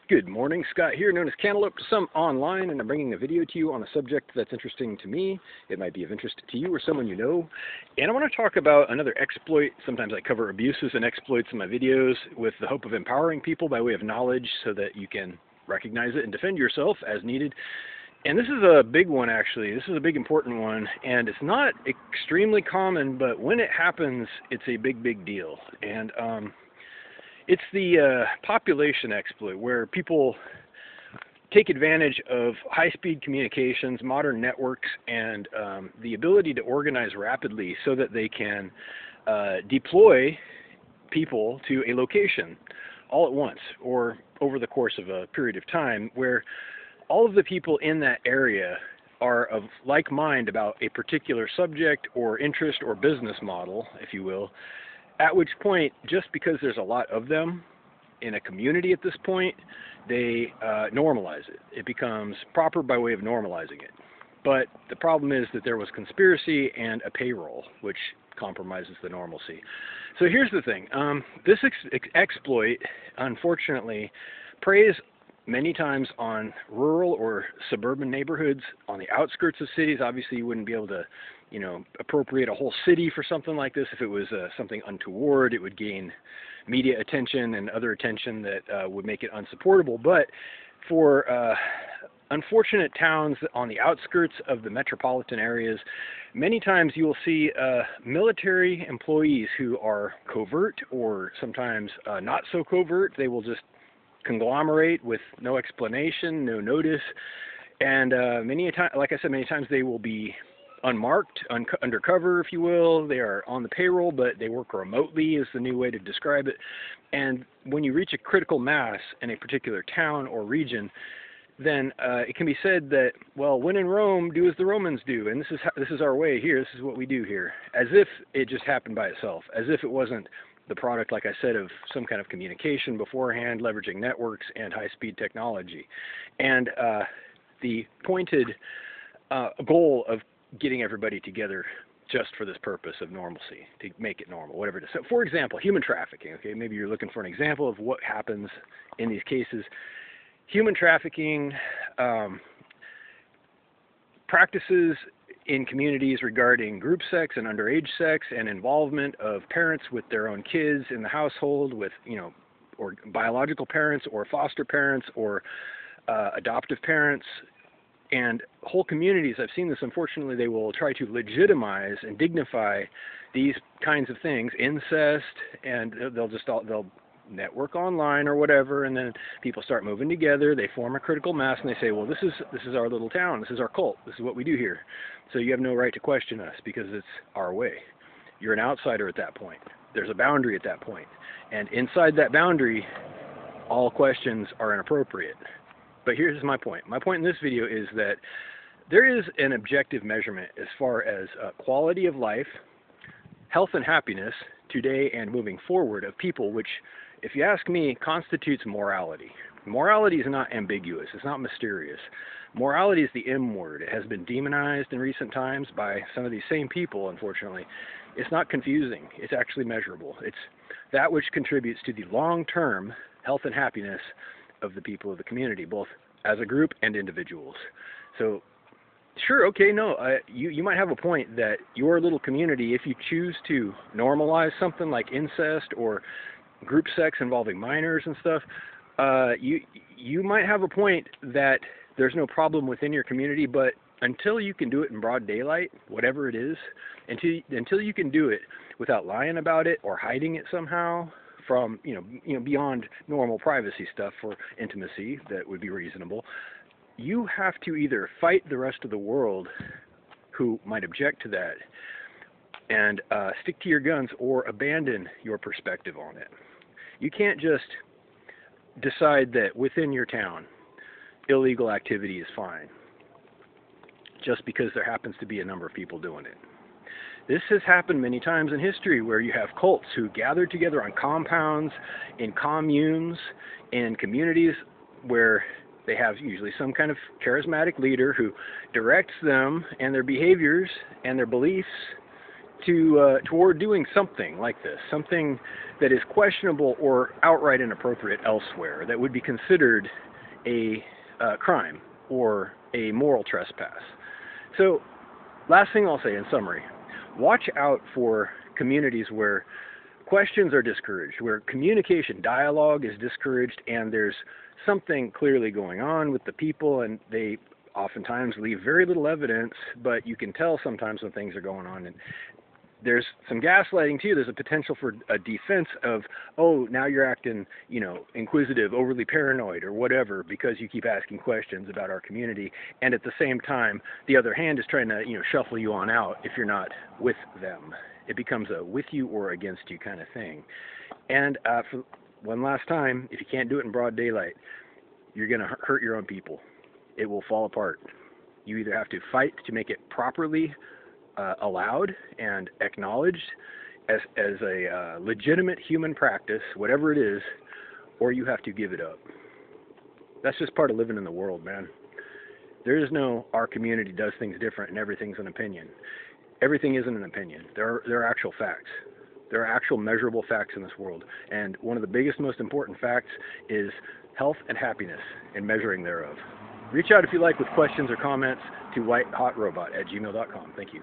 Good morning, Scott here, known as Cantaloupe to some online, and I'm bringing a video to you on a subject that's interesting to me. It might be of interest to you or someone you know. And I want to talk about another exploit. Sometimes I cover abuses and exploits in my videos with the hope of empowering people by way of knowledge so that you can recognize it and defend yourself as needed. And this is a big one, actually. This is a big, important one, and it's not extremely common, but when it happens, it's a big, big deal. And it's the population exploit, where people take advantage of high-speed communications, modern networks, and the ability to organize rapidly so that they can deploy people to a location all at once or over the course of a period of time, where all of the people in that area are of like mind about a particular subject or interest or business model, if you will, at which point, just because there's a lot of them in a community at this point, they normalize it. It becomes proper by way of normalizing it. But the problem is that there was conspiracy and a payroll, which compromises the normalcy. So here's the thing. This exploit, unfortunately, preys many times on rural or suburban neighborhoods on the outskirts of cities. Obviously, you wouldn't be able to, appropriate a whole city for something like this. If it was something untoward, it would gain media attention and other attention that would make it unsupportable. But for unfortunate towns on the outskirts of the metropolitan areas, many times you will see military employees who are covert or sometimes not so covert. They will just conglomerate with no explanation, no notice, and many times they will be unmarked, undercover, if you will. They are on the payroll, but they work remotely is the new way to describe it. And when you reach a critical mass in a particular town or region, then it can be said that, well, when in Rome, do as the Romans do, and this is our way here. This is what we do here, as if it just happened by itself, as if it wasn't the product, like I said, of some kind of communication beforehand, leveraging networks and high-speed technology. And the pointed goal of getting everybody together just for this purpose of normalcy, to make it normal, whatever it is. So, for example, human trafficking. Okay, maybe you're looking for an example of what happens in these cases. Human trafficking practices in communities regarding group sex and underage sex and involvement of parents with their own kids in the household with, or biological parents or foster parents or adoptive parents and whole communities. I've seen this, unfortunately. They will try to legitimize and dignify these kinds of things, incest, and they'll network online or whatever, and then people start moving together. They form a critical mass, and they say, well, this is our little town. This is our cult. This is what we do here. So you have no right to question us because it's our way. You're an outsider at that point. There's a boundary at that point. And inside that boundary, all questions are inappropriate. But here's my point. My point in this video is that there is an objective measurement as far as quality of life, health and happiness today and moving forward of people, which, if you ask me, constitutes morality. Morality is not ambiguous. It's not mysterious. Morality is the M word. It has been demonized in recent times by some of these same people, unfortunately. It's not confusing. It's actually measurable. It's that which contributes to the long-term health and happiness of the people of the community, both as a group and individuals. So, sure, okay, no, you might have a point that your little community, if you choose to normalize something like incest or group sex involving minors and stuff, you might have a point that there's no problem within your community, but until you can do it in broad daylight, whatever it is, until you can do it without lying about it or hiding it somehow from, beyond normal privacy stuff for intimacy that would be reasonable, you have to either fight the rest of the world who might object to that and stick to your guns or abandon your perspective on it. You can't just decide that within your town illegal activity is fine just because there happens to be a number of people doing it. This has happened many times in history where you have cults who gather together on compounds, in communes, in communities where they have usually some kind of charismatic leader who directs them and their behaviors and their beliefs toward doing something like this, something that is questionable or outright inappropriate elsewhere, that would be considered a crime or a moral trespass. So, last thing I'll say in summary, watch out for communities where questions are discouraged, where communication, dialogue is discouraged, and there's something clearly going on with the people, and they oftentimes leave very little evidence, but you can tell sometimes when things are going on. And there's some gaslighting too. There's a potential for a defense of, oh, now you're acting, inquisitive, overly paranoid, or whatever, because you keep asking questions about our community. And at the same time, the other hand is trying to, shuffle you on out if you're not with them. It becomes a with you or against you kind of thing. And for one last time, if you can't do it in broad daylight, you're going to hurt your own people. It will fall apart. You either have to fight to make it properly allowed and acknowledged as a legitimate human practice, whatever it is, or you have to give it up. That's just part of living in the world, man. There is no, our community does things different and everything's an opinion. Everything isn't an opinion. There are actual facts. There are actual measurable facts in this world. And one of the biggest, most important facts is health and happiness and measuring thereof. Reach out if you like with questions or comments to whitehotrobot@gmail.com. Thank you.